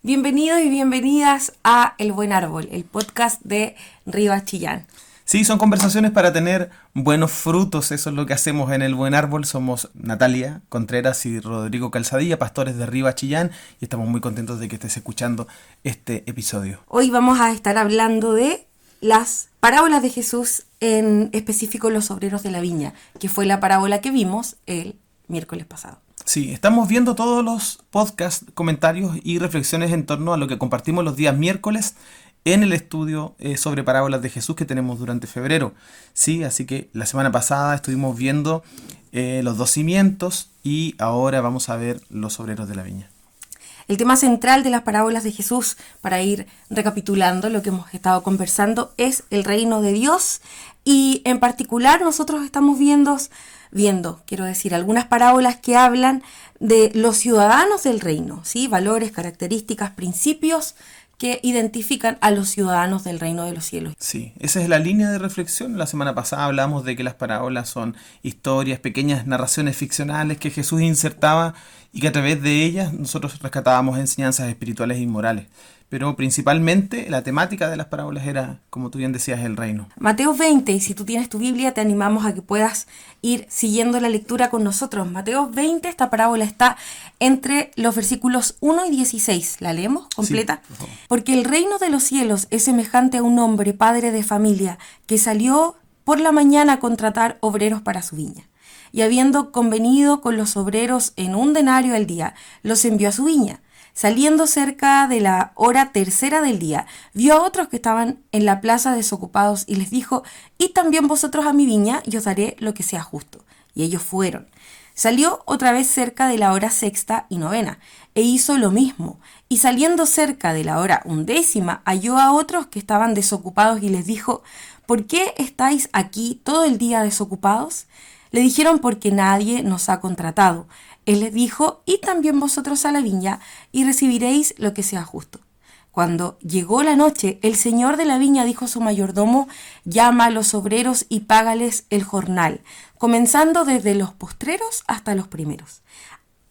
Bienvenidos y bienvenidas a El Buen Árbol, el podcast de Rivas Chillán. Sí, son conversaciones para tener buenos frutos, eso es lo que hacemos en El Buen Árbol. Somos Natalia Contreras y Rodrigo Calzadilla, pastores de Rivas Chillán, y estamos muy contentos de que estés escuchando este episodio. Hoy vamos a estar hablando de las parábolas de Jesús, en específico los obreros de la viña, que fue la parábola que vimos el miércoles pasado. Sí, estamos viendo todos los podcasts, comentarios y reflexiones en torno a lo que compartimos los días miércoles en el estudio sobre parábolas de Jesús que tenemos durante febrero. Sí, así que la semana pasada estuvimos viendo los dos cimientos y ahora vamos a ver los obreros de la viña. El tema central de las parábolas de Jesús, para ir recapitulando lo que hemos estado conversando, es el reino de Dios, y en particular nosotros estamos viendo, algunas parábolas que hablan de los ciudadanos del reino, ¿sí? Valores, características, principios que identifican a los ciudadanos del reino de los cielos. Sí, esa es la línea de reflexión. La semana pasada hablamos de que las parábolas son historias, pequeñas narraciones ficcionales que Jesús insertaba y que a través de ellas nosotros rescatábamos enseñanzas espirituales y morales. Pero principalmente la temática de las parábolas era, como tú bien decías, el reino. Mateo 20, y si tú tienes tu Biblia te animamos a que puedas ir siguiendo la lectura con nosotros. Mateo 20, esta parábola está entre los versículos 1 y 16. ¿La leemos completa? Sí, por favor. Porque el reino de los cielos es semejante a un hombre, padre de familia, que salió por la mañana a contratar obreros para su viña. Y habiendo convenido con los obreros en 1 denario al día, los envió a su viña. Saliendo cerca de la hora tercera del día, vio a otros que estaban en la plaza desocupados y les dijo: «Id también vosotros a mi viña y os daré lo que sea justo». Y ellos fueron. Salió otra vez cerca de la hora sexta y novena, e hizo lo mismo. Y saliendo cerca de la hora 11ª, halló a otros que estaban desocupados y les dijo: «¿Por qué estáis aquí todo el día desocupados?». Le dijeron: «Porque nadie nos ha contratado». Él les dijo: «Id también vosotros a la viña y recibiréis lo que sea justo». Cuando llegó la noche, el señor de la viña dijo a su mayordomo: «Llama a los obreros y págales el jornal, comenzando desde los postreros hasta los primeros».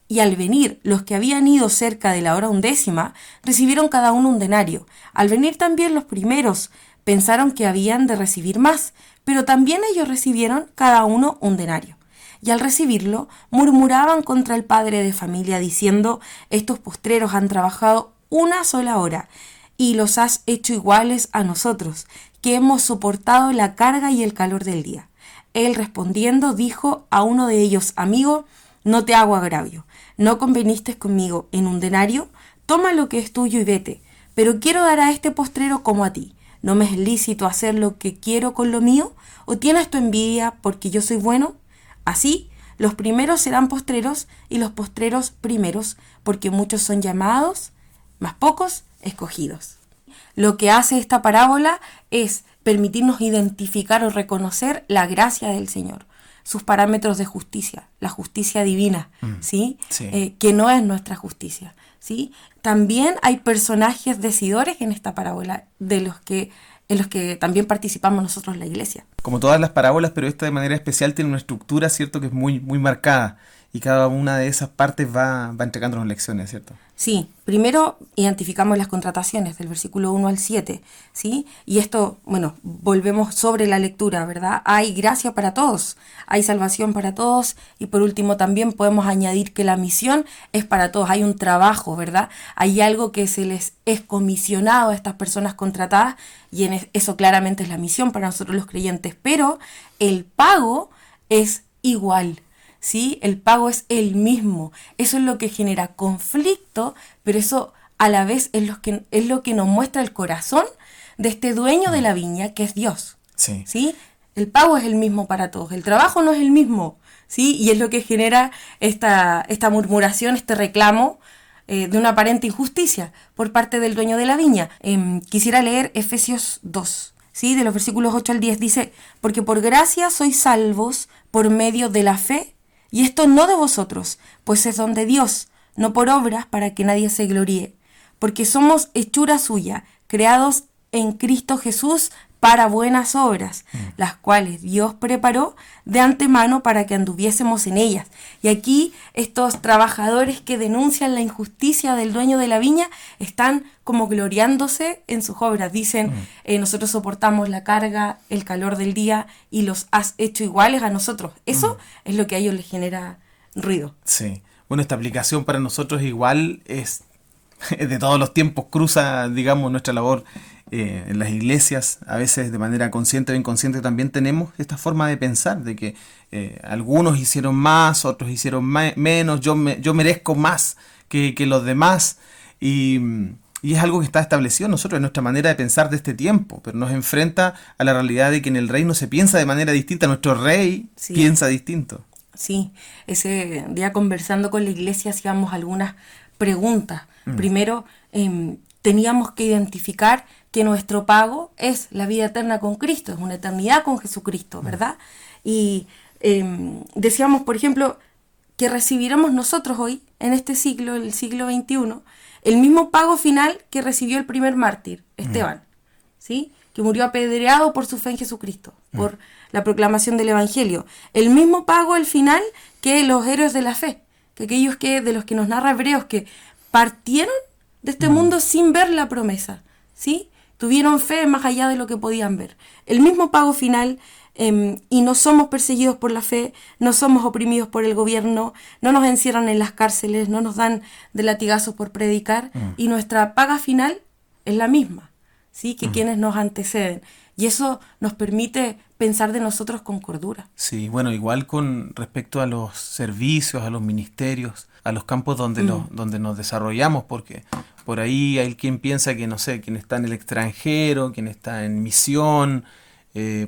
Y al venir los que habían ido cerca de la hora 11ª, recibieron cada uno 1 denario. Al venir también los primeros, pensaron que habían de recibir más, pero también ellos recibieron cada uno 1 denario. Y al recibirlo, murmuraban contra el padre de familia, diciendo: «Estos postreros han trabajado 1 sola hora, y los has hecho iguales a nosotros, que hemos soportado la carga y el calor del día». Él respondiendo dijo a uno de ellos: «Amigo, no te hago agravio. ¿No conveniste conmigo en 1 denario? Toma lo que es tuyo y vete. Pero quiero dar a este postrero como a ti. ¿No me es lícito hacer lo que quiero con lo mío? ¿O tienes tu envidia porque yo soy bueno? Así, los primeros serán postreros y los postreros primeros, porque muchos son llamados, mas pocos escogidos». Lo que hace esta parábola es permitirnos identificar o reconocer la gracia del Señor, sus parámetros de justicia, la justicia divina, ¿sí? Sí. Que no es nuestra justicia, ¿sí? También hay personajes decidores en esta parábola en los que también participamos nosotros en la iglesia. Como todas las parábolas, pero esta de manera especial tiene una estructura, ¿cierto?, que es muy, muy marcada. Y cada una de esas partes va entregándonos lecciones, ¿cierto? Sí, primero identificamos las contrataciones del versículo 1 al 7, ¿sí? Y esto, volvemos sobre la lectura, ¿verdad? Hay gracia para todos, hay salvación para todos, y por último también podemos añadir que la misión es para todos, hay un trabajo, ¿verdad? Hay algo que se les es comisionado a estas personas contratadas, y eso claramente es la misión para nosotros los creyentes, pero el pago es igual. ¿Sí? El pago es el mismo. Eso es lo que genera conflicto, pero eso a la vez es lo que nos muestra el corazón de este dueño de la viña, que es Dios. Sí. ¿Sí? El pago es el mismo para todos, el trabajo no es el mismo, ¿sí? Y es lo que genera esta murmuración, este reclamo de una aparente injusticia por parte del dueño de la viña. Quisiera leer Efesios 2, ¿sí? De los versículos 8 al 10, dice: «Porque por gracia sois salvos por medio de la fe, y esto no de vosotros, pues es don de Dios, no por obras, para que nadie se gloríe. Porque somos hechura suya, creados en Cristo Jesús para buenas obras, las cuales Dios preparó de antemano para que anduviésemos en ellas. Y aquí estos trabajadores que denuncian la injusticia del dueño de la viña están como gloriándose en sus obras. Dicen, nosotros soportamos la carga, el calor del día y los has hecho iguales a nosotros. Eso es lo que a ellos les genera ruido. Sí. Bueno, esta aplicación para nosotros igual es de todos los tiempos, cruza, digamos, nuestra labor en las iglesias. A veces de manera consciente o inconsciente también tenemos esta forma de pensar, de que algunos hicieron más, otros hicieron menos, yo merezco más que los demás, y es algo que está establecido en nosotros, en nuestra manera de pensar de este tiempo, pero nos enfrenta a la realidad de que en el reino se piensa de manera distinta, nuestro rey piensa distinto. Sí, ese día conversando con la iglesia hacíamos algunas preguntas. Primero, teníamos que identificar que nuestro pago es la vida eterna con Cristo, es una eternidad con Jesucristo, ¿verdad? Y decíamos, por ejemplo, que recibiremos nosotros hoy, en este siglo, el siglo XXI, el mismo pago final que recibió el primer mártir, Esteban, ¿sí? Que murió apedreado por su fe en Jesucristo, por la proclamación del Evangelio. El mismo pago al final que los héroes de la fe, que aquellos de los que nos narra Hebreos, que partieron de este mundo sin ver la promesa, ¿sí? Tuvieron fe más allá de lo que podían ver. El mismo pago final, y no somos perseguidos por la fe, no somos oprimidos por el gobierno, no nos encierran en las cárceles, no nos dan de latigazos por predicar, y nuestra paga final es la misma, ¿sí? Que quienes nos anteceden. Y eso nos permite pensar de nosotros con cordura. Sí, bueno, igual con respecto a los servicios, a los ministerios, a los campos donde nos desarrollamos, porque por ahí hay quien piensa que, no sé, quien está en el extranjero, quien está en misión,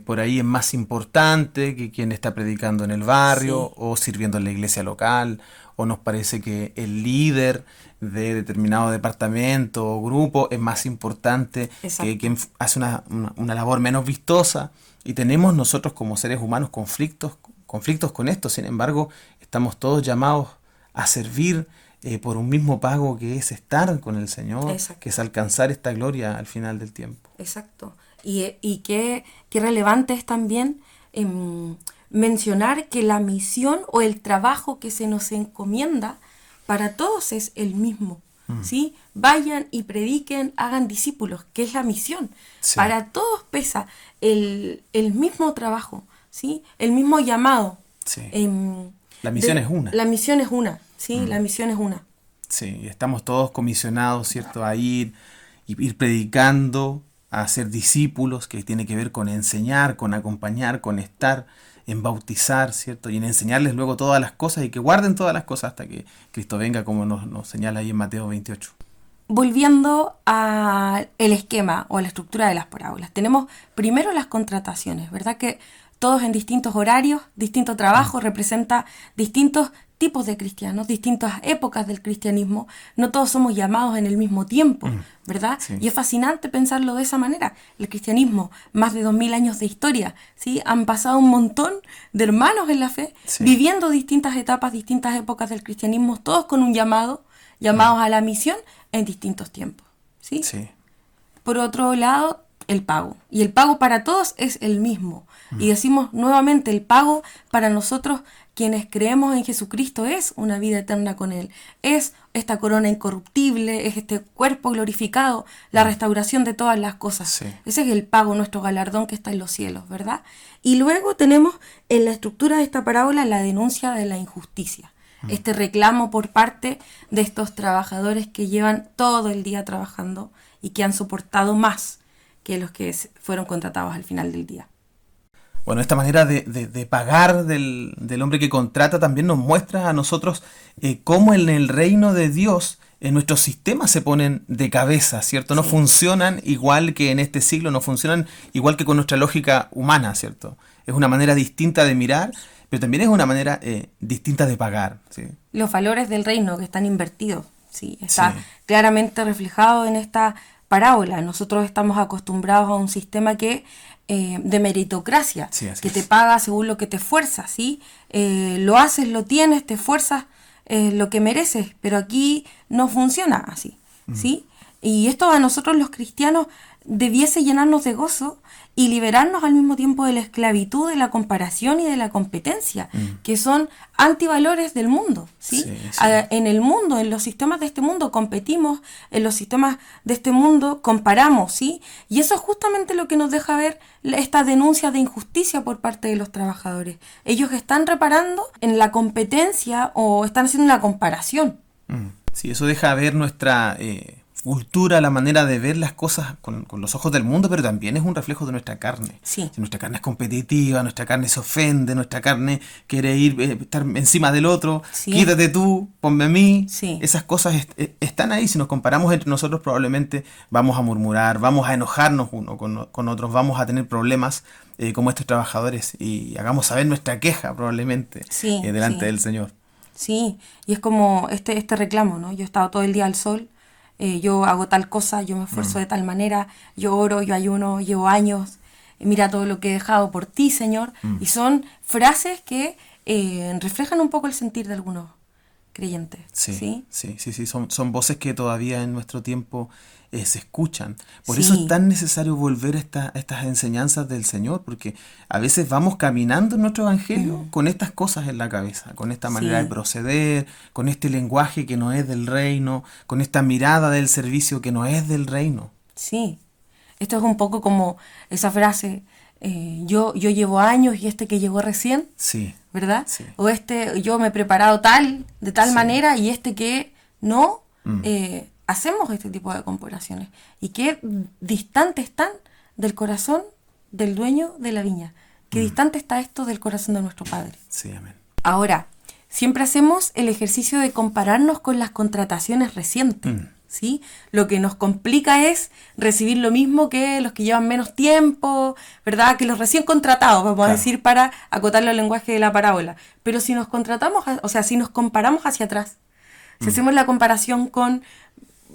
por ahí es más importante que quien está predicando en el barrio o sirviendo en la iglesia local, o nos parece que el líder de determinado departamento o grupo es más importante que quien hace una labor menos vistosa, y tenemos nosotros como seres humanos conflictos con esto. Sin embargo, estamos todos llamados a servir por un mismo pago, que es estar con el Señor, que es alcanzar esta gloria al final del tiempo. Exacto. Y qué relevante es también mencionar que la misión o el trabajo que se nos encomienda para todos es el mismo, ¿sí? Vayan y prediquen, hagan discípulos, que es la misión. Sí. Para todos pesa el mismo trabajo, ¿sí? El mismo llamado. Sí. La misión es una. La misión es una, ¿sí? La misión es una. Sí, estamos todos comisionados, ¿cierto? A ir predicando, a ser discípulos, que tiene que ver con enseñar, con acompañar, con estar, en bautizar, ¿cierto? Y en enseñarles luego todas las cosas, y que guarden todas las cosas hasta que Cristo venga, como nos señala ahí en Mateo 28. Volviendo al esquema o a la estructura de las parábolas, tenemos primero las contrataciones, ¿verdad? Que todos en distintos horarios, distinto trabajo, representa distintos tipos de cristianos, distintas épocas del cristianismo. No todos somos llamados en el mismo tiempo, ¿verdad? Sí. Y es fascinante pensarlo de esa manera. El cristianismo, más de 2000 años de historia, ¿sí? Han pasado un montón de hermanos en la fe, viviendo distintas etapas, distintas épocas del cristianismo, todos con un llamados a la misión en distintos tiempos, ¿sí? Sí. Por otro lado, el pago. Y el pago para todos es el mismo. Y decimos nuevamente, el pago para nosotros, quienes creemos en Jesucristo, es una vida eterna con Él. Es esta corona incorruptible, es este cuerpo glorificado, la restauración de todas las cosas. Sí. Ese es el pago, nuestro galardón que está en los cielos, ¿verdad? Y luego tenemos en la estructura de esta parábola la denuncia de la injusticia. Este reclamo por parte de estos trabajadores que llevan todo el día trabajando y que han soportado más que los que fueron contratados al final del día. Bueno, esta manera de pagar del hombre que contrata también nos muestra a nosotros cómo en el reino de Dios nuestros sistemas se ponen de cabeza, ¿cierto? No funcionan igual que en este siglo, no funcionan igual que con nuestra lógica humana, ¿cierto? Es una manera distinta de mirar, pero también es una manera distinta de pagar, ¿sí? Los valores del reino que están invertidos, ¿sí? Está claramente reflejado en esta parábola. Nosotros estamos acostumbrados a un sistema de meritocracia, que te paga según lo que te esfuerzas, ¿sí? Lo haces, lo tienes, te esfuerzas, lo que mereces, pero aquí no funciona así, ¿sí? Y esto a nosotros los cristianos debiese llenarnos de gozo y liberarnos al mismo tiempo de la esclavitud, de la comparación y de la competencia, que son antivalores del mundo, ¿sí? En el mundo, en los sistemas de este mundo competimos, en los sistemas de este mundo comparamos, ¿sí? Y eso es justamente lo que nos deja ver esta denuncia de injusticia por parte de los trabajadores. Ellos están reparando en la competencia o están haciendo una comparación. Sí, eso deja ver nuestra cultura, la manera de ver las cosas con los ojos del mundo, pero también es un reflejo de nuestra carne. Sí. Si nuestra carne es competitiva, nuestra carne se ofende, nuestra carne quiere estar encima del otro, Sí. quítate tú, ponme a mí. Sí. Esas cosas están ahí. Si nos comparamos entre nosotros, probablemente vamos a murmurar, vamos a enojarnos uno con otros, vamos a tener problemas como estos trabajadores y hagamos saber nuestra queja probablemente Sí, delante sí. del Señor. Sí, y es como este reclamo, ¿no? Yo he estado todo el día al sol, yo hago tal cosa, yo me esfuerzo de tal manera, yo oro, yo ayuno, llevo años, mira todo lo que he dejado por ti, Señor. Y son frases que reflejan un poco el sentir de algunos creyentes. Sí. Son voces que todavía en nuestro tiempo se escuchan. Por Sí. eso es tan necesario volver a estas enseñanzas del Señor, porque a veces vamos caminando en nuestro evangelio con estas cosas en la cabeza, con esta manera Sí. de proceder, con este lenguaje que no es del reino, con esta mirada del servicio que no es del reino. Sí, esto es un poco como esa frase, yo llevo años y este que llegó recién, Sí, ¿verdad? Sí. O yo me he preparado de tal Sí. manera y este que no, hacemos este tipo de comparaciones. Y qué distante están del corazón del dueño de la viña. Qué distante está esto del corazón de nuestro Padre. sí, amén. Ahora, siempre hacemos el ejercicio de compararnos con las contrataciones recientes, ¿sí? Lo que nos complica es recibir lo mismo que los que llevan menos tiempo, ¿verdad? Que los recién contratados, vamos a Claro. decir, para acotarlo al lenguaje de la parábola. Pero si nos si nos comparamos hacia atrás, si hacemos la comparación con,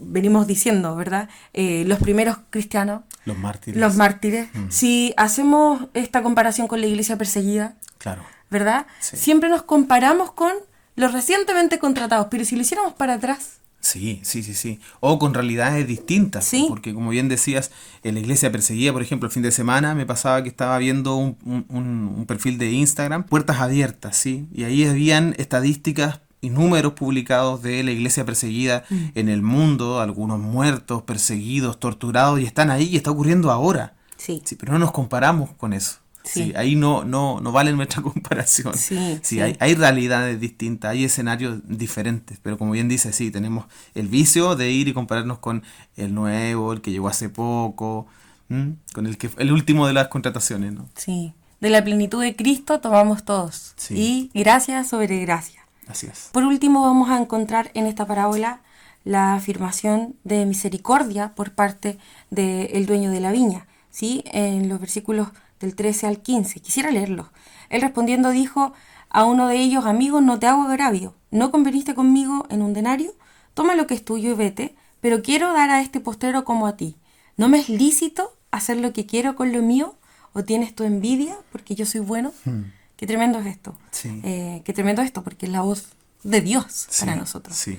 venimos diciendo, ¿verdad? Los primeros cristianos, Los mártires. los mártires, si hacemos esta comparación con la iglesia perseguida, Claro. ¿verdad? Sí. Siempre nos comparamos con los recientemente contratados, pero si lo hiciéramos para atrás, Sí. O con realidades distintas. Sí. Porque como bien decías, en la iglesia perseguida, por ejemplo, el fin de semana me pasaba que estaba viendo un perfil de Instagram, Puertas Abiertas, ¿sí? Y ahí habían estadísticas y números publicados de la iglesia perseguida en el mundo, algunos muertos, perseguidos, torturados, y están ahí y está ocurriendo ahora. sí, Sí, pero no nos comparamos con eso. Sí. Sí, ahí no vale nuestra comparación. Sí. Hay realidades distintas, hay escenarios diferentes, pero como bien dice, sí, tenemos el vicio de ir y compararnos con el nuevo, el que llegó hace poco, con el último de las contrataciones, ¿no? sí. De la plenitud de Cristo tomamos todos. Sí. Y gracia sobre gracia. Así es. Por último, vamos a encontrar en esta parábola la afirmación de misericordia por parte del dueño de la viña, ¿sí? En los versículos del 13 al 15. Quisiera leerlos. Él respondiendo dijo a uno de ellos: amigo, no te hago agravio. ¿No conveniste conmigo en un denario? Toma lo que es tuyo y vete, pero quiero dar a este postrero como a ti. ¿No me es lícito hacer lo que quiero con lo mío? ¿O tienes tu envidia porque yo soy bueno? Qué tremendo es esto. Sí. Qué tremendo esto, porque es la voz de Dios Sí, para nosotros. sí.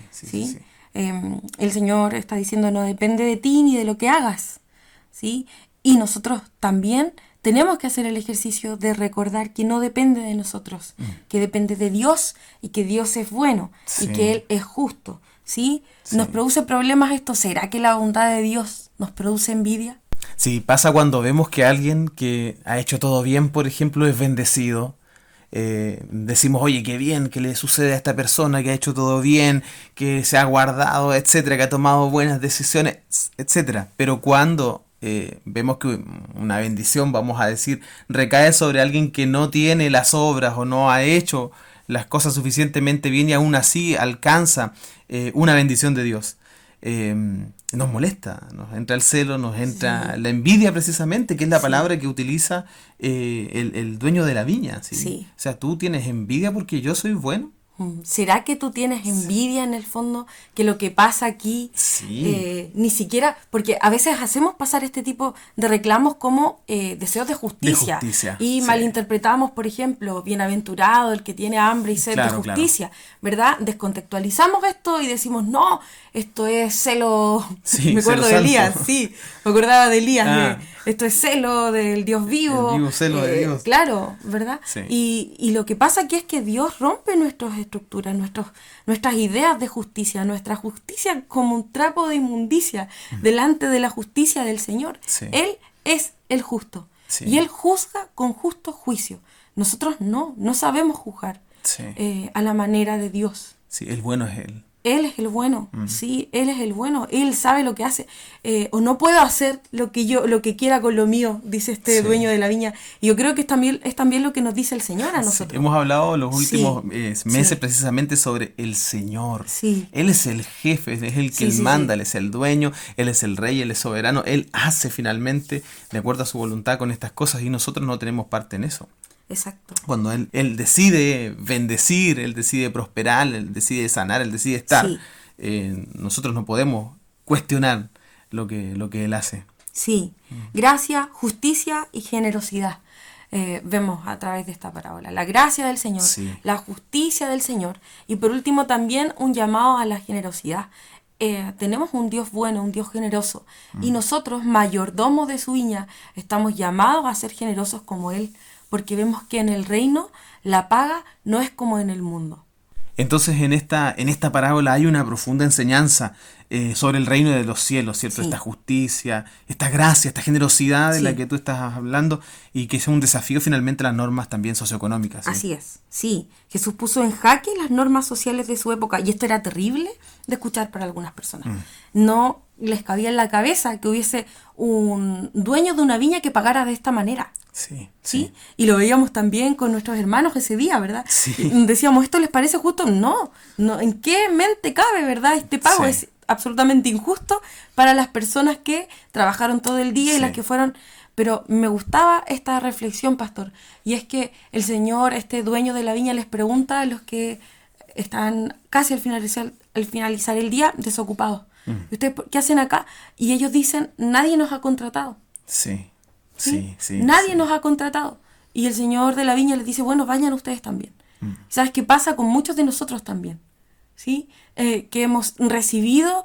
El Señor está diciendo: no depende de ti ni de lo que hagas, ¿sí? Y nosotros también tenemos que hacer el ejercicio de recordar que no depende de nosotros, que depende de Dios y que Dios es bueno y Sí. que Él es justo, ¿sí? Sí. ¿Nos produce problemas esto? ¿Será que la bondad de Dios nos produce envidia? Sí, pasa cuando vemos que alguien que ha hecho todo bien, por ejemplo, es bendecido. Decimos, oye, qué bien que le sucede a esta persona que ha hecho todo bien, que se ha guardado, etcétera, que ha tomado buenas decisiones, etcétera. Pero cuando vemos que una bendición, vamos a decir, recae sobre alguien que no tiene las obras o no ha hecho las cosas suficientemente bien y aún así alcanza una bendición de Dios, nos molesta, nos entra el celo, nos entra la envidia precisamente, que es la palabra que utiliza el dueño de la viña. ¿Sí? Sí. O sea, tú tienes envidia porque yo soy bueno. ¿Será que tú tienes envidia en el fondo? Que lo que pasa aquí, Sí. ni siquiera, porque a veces hacemos pasar este tipo de reclamos como deseos de De justicia. justicia, Y sí. malinterpretamos, por ejemplo, bienaventurado el que tiene hambre y sed de Claro, claro. justicia, ¿verdad? Descontextualizamos esto y decimos, no, esto es celo. Sí, Me acuerdo celo de Elías, santo. sí, me acordaba de Elías, Ah. esto es celo del Dios El vivo. vivo celo de Dios. Claro, ¿verdad? Sí. Y lo que pasa aquí es que Dios rompe nuestras estructuras, nuestras ideas de justicia, nuestra justicia como un trapo de inmundicia delante de la justicia del Señor. Sí. Él es el justo Sí. y Él juzga con justo juicio. Nosotros no sabemos juzgar Sí. a la manera de Dios. Sí, el bueno es Él. Él es el bueno, sí, Él es el bueno, Él sabe lo que hace, o no puedo hacer lo que quiera con lo mío, dice este Sí. dueño de la viña. Y yo creo que es también lo que nos dice el Señor a Sí, nosotros. hemos hablado los últimos Sí, meses sí. precisamente sobre el Señor. Sí. Él es el jefe, es el que Sí, Él sí, manda, sí. Él es el dueño, Él es el rey, Él es soberano. Él hace finalmente de acuerdo a su voluntad con estas cosas y nosotros no tenemos parte en eso. Exacto. Cuando Él decide bendecir, Él decide prosperar, Él decide sanar, Él decide estar, Sí. Nosotros no podemos cuestionar lo que Él hace. Sí, gracia, justicia y generosidad. Vemos a través de esta parábola. La gracia del Señor, Sí. la justicia del Señor y por último también un llamado a la generosidad. Tenemos un Dios bueno, un Dios generoso y nosotros, mayordomos de su viña, estamos llamados a ser generosos como Él porque vemos que en el reino la paga no es como en el mundo. Entonces en esta parábola hay una profunda enseñanza sobre el reino de los cielos, ¿cierto? Sí. Esta justicia, esta gracia, esta generosidad de Sí. la que tú estás hablando y que es un desafío finalmente a las normas también socioeconómicas. ¿sí? Así es, sí. Jesús puso en jaque las normas sociales de su época y esto era terrible de escuchar para algunas personas. No les cabía en la cabeza que hubiese un dueño de una viña que pagara de esta manera. Sí, ¿Sí? Y lo veíamos también con nuestros hermanos ese día, ¿verdad? Sí. Y decíamos, ¿esto les parece justo? No, ¿en qué mente cabe, verdad? Este pago Sí. es absolutamente injusto para las personas que trabajaron todo el día y Sí. las que fueron... Pero me gustaba esta reflexión, pastor, y es que el Señor, este dueño de la viña, les pregunta a los que están casi al finalizar el día desocupados. ¿Y ustedes qué hacen acá? Y ellos dicen, nadie nos ha contratado. Sí, ¿Sí? sí, sí. Nadie sí. nos ha contratado. Y el Señor de la viña les dice, bueno, vayan ustedes también. ¿Sabes qué pasa con muchos de nosotros también? ¿Sí? Que hemos recibido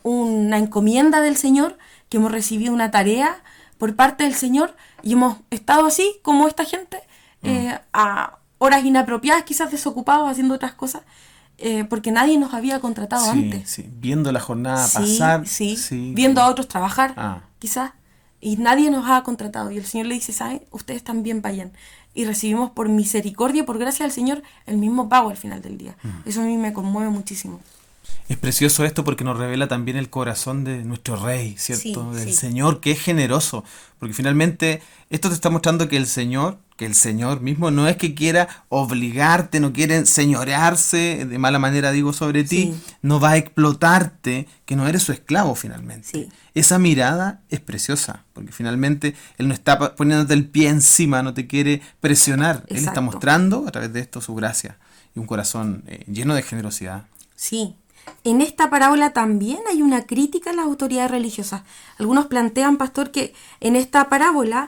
una encomienda del Señor, que hemos recibido una tarea por parte del Señor y hemos estado así como esta gente, a horas inapropiadas, quizás desocupados haciendo otras cosas, porque nadie nos había contratado Sí, antes. sí. Viendo la jornada Sí, pasar. sí, viendo a otros trabajar, Ah. quizás, y nadie nos ha contratado. Y el Señor le dice, ¿saben? Ustedes también vayan. Y recibimos por misericordia y por gracia del Señor el mismo pago al final del día. Eso a mí me conmueve muchísimo. Es precioso esto porque nos revela también el corazón de nuestro Rey, ¿cierto? Sí, Del sí. Señor que es generoso. Porque finalmente esto te está mostrando que el Señor mismo no es que quiera obligarte, no quiere enseñorearse de mala manera, digo, sobre ti, Sí. no va a explotarte, que no eres su esclavo finalmente. Sí. Esa mirada es preciosa, porque finalmente Él no está poniéndote el pie encima, no te quiere presionar. Él está Exacto. mostrando a través de esto su gracia y un corazón lleno de generosidad. Sí. En esta parábola también hay una crítica a las autoridades religiosas. Algunos plantean, pastor, que en esta parábola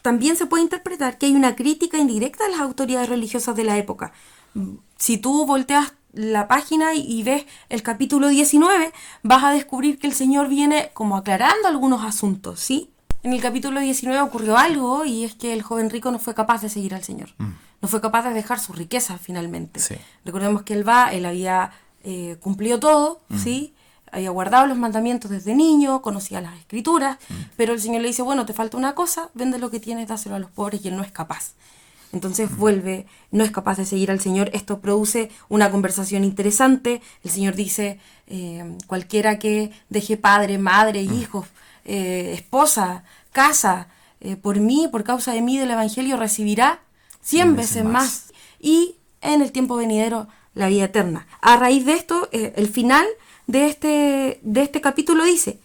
también se puede interpretar que hay una crítica indirecta a las autoridades religiosas de la época. Si tú volteas la página y ves el capítulo 19, vas a descubrir que el Señor viene como aclarando algunos asuntos, ¿sí? En el capítulo 19 ocurrió algo y es que el joven rico no fue capaz de seguir al Señor. No fue capaz de dejar su riqueza finalmente. Sí. Recordemos que él había cumplido todo, ¿sí? Había guardado los mandamientos desde niño, conocía las escrituras, pero el Señor le dice, bueno, te falta una cosa, vende lo que tienes, dáselo a los pobres, y él no es capaz. Entonces vuelve, no es capaz de seguir al Señor. Esto produce una conversación interesante. El Señor dice, cualquiera que deje padre, madre, hijos, esposa, casa, por mí, por causa de mí, del Evangelio, recibirá 100 veces más. Y en el tiempo venidero, la vida eterna. A raíz de esto, el final de este capítulo dice,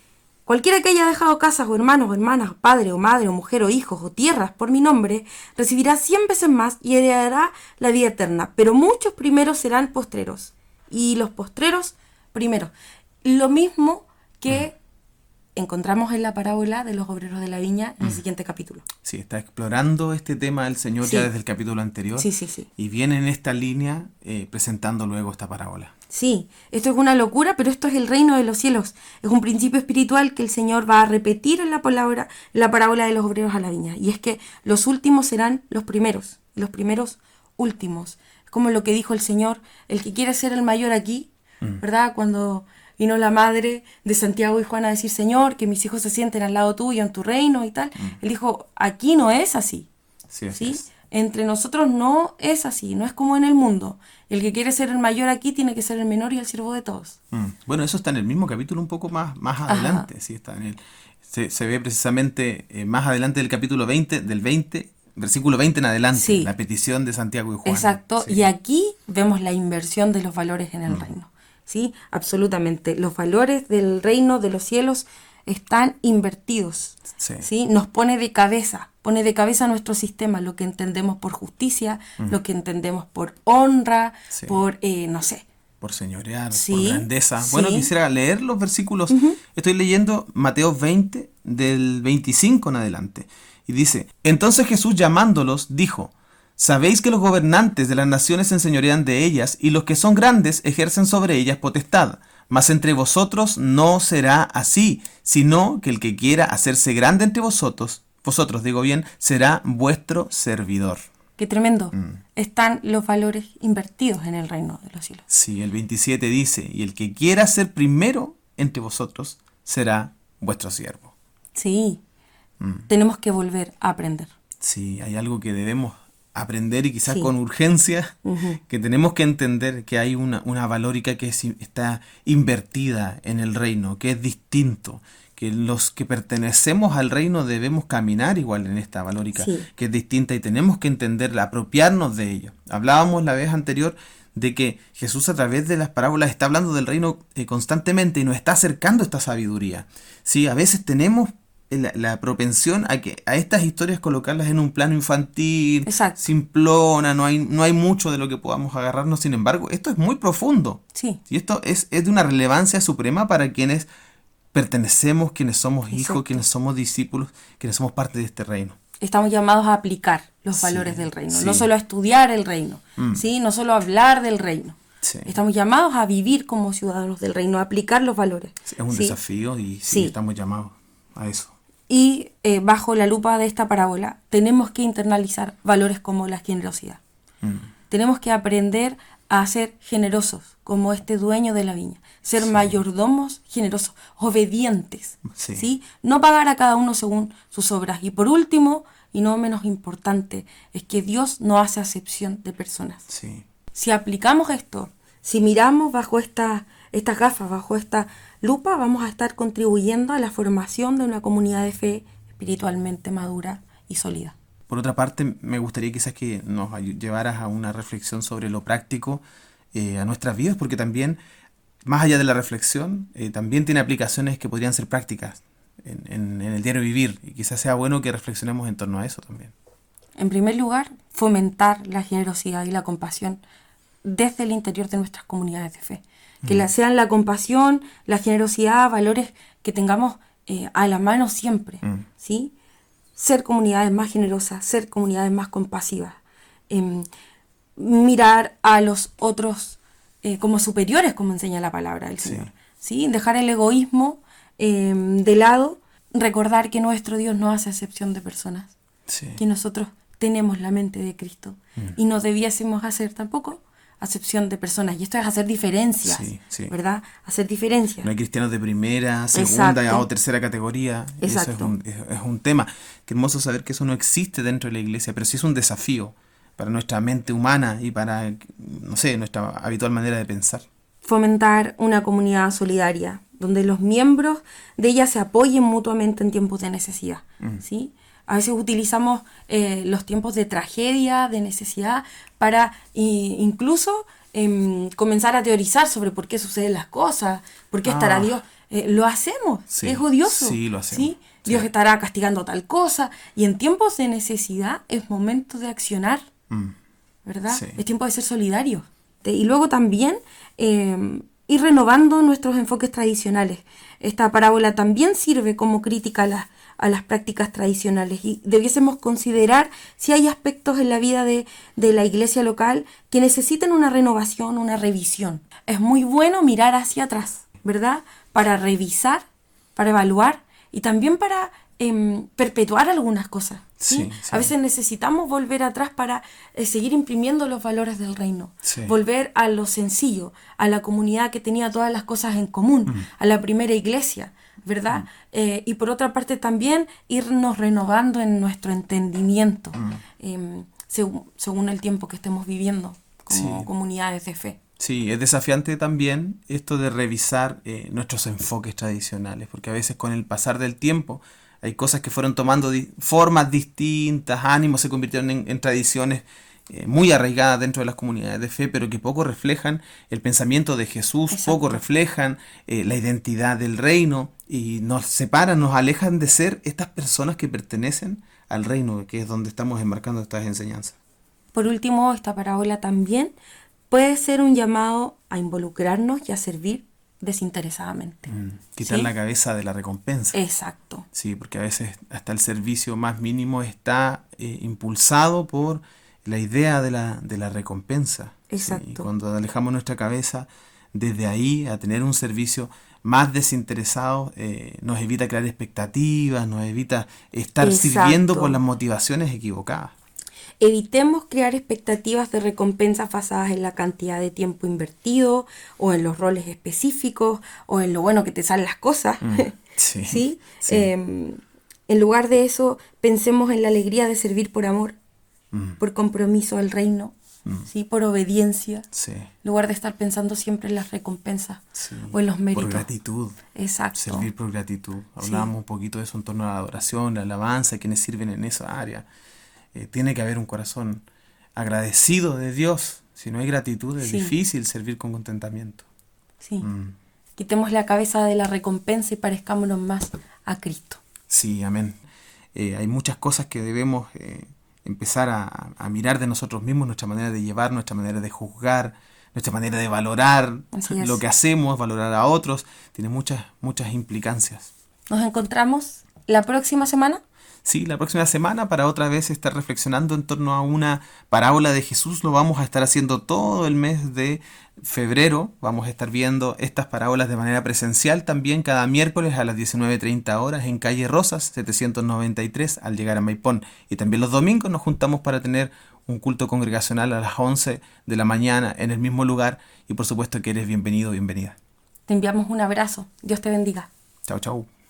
Cualquiera que haya dejado casas o hermanos o hermanas, padre o madre o mujer o hijos o tierras por mi nombre, recibirá 100 veces más y heredará la vida eterna. Pero muchos primeros serán postreros y los postreros primeros. Lo mismo que encontramos en la parábola de los obreros de la viña en el siguiente capítulo. Sí, está explorando este tema del Señor Sí. ya desde el capítulo anterior. Sí, sí, sí. Y viene en esta línea presentando luego esta parábola. Sí, esto es una locura, pero esto es el reino de los cielos. Es un principio espiritual que el Señor va a repetir en la parábola de los obreros a la viña. Y es que los últimos serán los primeros últimos. Es como lo que dijo el Señor, el que quiere ser el mayor aquí, ¿verdad? Cuando vino la madre de Santiago y Juan a decir, Señor, que mis hijos se sienten al lado tuyo en tu reino y tal. Él dijo, aquí no es así. Sí, ¿Sí? es. Entre nosotros no es así, no es como en el mundo. El que quiere ser el mayor aquí tiene que ser el menor y el siervo de todos. Bueno, eso está en el mismo capítulo un poco más adelante. Sí, está en el, se ve precisamente más adelante del capítulo 20, del 20, versículo 20 en adelante, Sí. la petición de Santiago y Juan. Exacto, Sí. y aquí vemos la inversión de los valores en el reino. ¿Sí? Absolutamente. Los valores del reino de los cielos están invertidos. Sí. ¿Sí? Nos pone de cabeza nuestro sistema, lo que entendemos por justicia, lo que entendemos por honra, Sí. por, no sé. Por señorear, Sí, por grandeza. sí. Bueno, quisiera leer los versículos. Estoy leyendo Mateo 20, del 25 en adelante. Y dice, entonces Jesús llamándolos dijo, sabéis que los gobernantes de las naciones se enseñorean de ellas, y los que son grandes ejercen sobre ellas potestad. Mas entre vosotros no será así, sino que el que quiera hacerse grande entre vosotros, digo bien, será vuestro servidor. Qué tremendo. Están los valores invertidos en el reino de los cielos. Sí, el 27 dice, y el que quiera ser primero entre vosotros será vuestro siervo. Sí. Tenemos que volver a aprender. Sí, hay algo que debemos aprender y quizás Sí. con urgencia, que tenemos que entender que hay una valórica que está invertida en el reino, que es distinto, que los que pertenecemos al reino debemos caminar igual en esta valórica, Sí. que es distinta y tenemos que entenderla, apropiarnos de ella. Hablábamos la vez anterior de que Jesús a través de las parábolas está hablando del reino constantemente y nos está acercando esta sabiduría. Sí, a veces tenemos la propensión a estas historias colocarlas en un plano infantil, Exacto. simplona, no hay mucho de lo que podamos agarrarnos. Sin embargo, esto es muy profundo. Sí. Y esto es de una relevancia suprema para quienes pertenecemos, quienes somos hijos, Exacto. quienes somos discípulos, quienes somos parte de este reino. Estamos llamados a aplicar los Sí, valores del reino, sí. no solo a estudiar el reino, ¿sí? No solo a hablar del reino. Sí. Estamos llamados a vivir como ciudadanos del reino, a aplicar los valores. Es un ¿sí? desafío y sí, Sí. estamos llamados a eso. Y bajo la lupa de esta parábola tenemos que internalizar valores como la generosidad. Tenemos que aprender a ser generosos como este dueño de la viña, ser mayordomos generosos, obedientes, Sí. ¿sí? No pagar a cada uno según sus obras. Y por último, y no menos importante, es que Dios no hace acepción de personas. Sí. Si aplicamos esto, si miramos bajo estas gafas, bajo esta lupa, vamos a estar contribuyendo a la formación de una comunidad de fe espiritualmente madura y sólida. Por otra parte, me gustaría quizás que nos llevaras a una reflexión sobre lo práctico a nuestras vidas, porque también, más allá de la reflexión, también tiene aplicaciones que podrían ser prácticas en el diario vivir, y quizás sea bueno que reflexionemos en torno a eso también. En primer lugar, fomentar la generosidad y la compasión desde el interior de nuestras comunidades de fe. Que sean la compasión, la generosidad, valores que tengamos a la mano siempre, ¿sí? Ser comunidades más generosas, ser comunidades más compasivas. Mirar a los otros como superiores, como enseña la palabra del Señor. ¿Sí? Dejar el egoísmo de lado, recordar que nuestro Dios no hace acepción de personas, Sí. que nosotros tenemos la mente de Cristo y no debiésemos hacer tampoco acepción de personas. Y esto es hacer diferencias, Sí, sí. ¿verdad? Hacer diferencias. No hay cristianos de primera, segunda Exacto. o tercera categoría. Y eso Exacto. es un tema. Qué hermoso saber que eso no existe dentro de la iglesia, pero sí es un desafío para nuestra mente humana y para, no sé, nuestra habitual manera de pensar. Fomentar una comunidad solidaria, donde los miembros de ella se apoyen mutuamente en tiempos de necesidad, ¿sí? A veces utilizamos los tiempos de tragedia, de necesidad, para incluso comenzar a teorizar sobre por qué suceden las cosas, por qué estará Dios lo hacemos, Sí, es odioso. sí, lo hacemos. ¿Sí? Dios estará castigando tal cosa, y en tiempos de necesidad es momento de accionar, ¿verdad? Sí. Es tiempo de ser solidarios. Y luego también ir renovando nuestros enfoques tradicionales. Esta parábola también sirve como crítica a las prácticas tradicionales, y debiésemos considerar si hay aspectos en la vida de la iglesia local que necesiten una renovación, una revisión. Es muy bueno mirar hacia atrás, ¿verdad? Para revisar, para evaluar y también para perpetuar algunas cosas. ¿Sí? Sí, sí. A veces necesitamos volver atrás para seguir imprimiendo los valores del reino, Sí. volver a lo sencillo, a la comunidad que tenía todas las cosas en común, a la primera iglesia, ¿verdad? Y por otra parte también irnos renovando en nuestro entendimiento, según el tiempo que estemos viviendo como Sí. comunidades de fe. Sí, es desafiante también esto de revisar nuestros enfoques tradicionales, porque a veces con el pasar del tiempo hay cosas que fueron tomando formas distintas, ánimos se convirtieron en tradiciones muy arraigadas dentro de las comunidades de fe, pero que poco reflejan el pensamiento de Jesús, Exacto. poco reflejan la identidad del reino, y nos separan, nos alejan de ser estas personas que pertenecen al reino, que es donde estamos enmarcando estas enseñanzas. Por último, esta parábola también puede ser un llamado a involucrarnos y a servir desinteresadamente. Quitar ¿Sí? la cabeza de la recompensa. Exacto. Sí, porque a veces hasta el servicio más mínimo está impulsado por la idea de la recompensa. Exacto. Sí, y cuando alejamos nuestra cabeza desde ahí a tener un servicio más desinteresado, nos evita crear expectativas, nos evita estar Exacto. sirviendo por las motivaciones equivocadas. Evitemos crear expectativas de recompensas basadas en la cantidad de tiempo invertido o en los roles específicos o en lo bueno que te salen las cosas. Sí, ¿Sí? sí. En lugar de eso, pensemos en la alegría de servir por amor, por compromiso al reino, ¿sí? Por obediencia, Sí, en lugar de estar pensando siempre en las recompensas sí. o en los méritos. Por gratitud. Exacto. Servir por gratitud. Sí. Hablábamos un poquito de eso en torno a la adoración, la alabanza, quienes sirven en esa área. Tiene que haber un corazón agradecido de Dios. Si no hay gratitud es Sí. difícil servir con contentamiento. Sí. Quitemos la cabeza de la recompensa y parezcámonos más a Cristo. Sí, amén. Hay muchas cosas que debemos empezar a mirar de nosotros mismos, nuestra manera de llevar, nuestra manera de juzgar, nuestra manera de valorar Así es. lo que hacemos, valorar a otros. Tiene muchas implicancias. Nos encontramos la próxima semana. Sí, la próxima semana para otra vez estar reflexionando en torno a una parábola de Jesús. Lo vamos a estar haciendo todo el mes de febrero. Vamos a estar viendo estas parábolas de manera presencial también cada miércoles a las 19:30 horas en calle Rosas 793 al llegar a Maipón. Y también los domingos nos juntamos para tener un culto congregacional a las 11 de la mañana en el mismo lugar. Y por supuesto que eres bienvenido o bienvenida. Te enviamos un abrazo. Dios te bendiga. Chao, chao.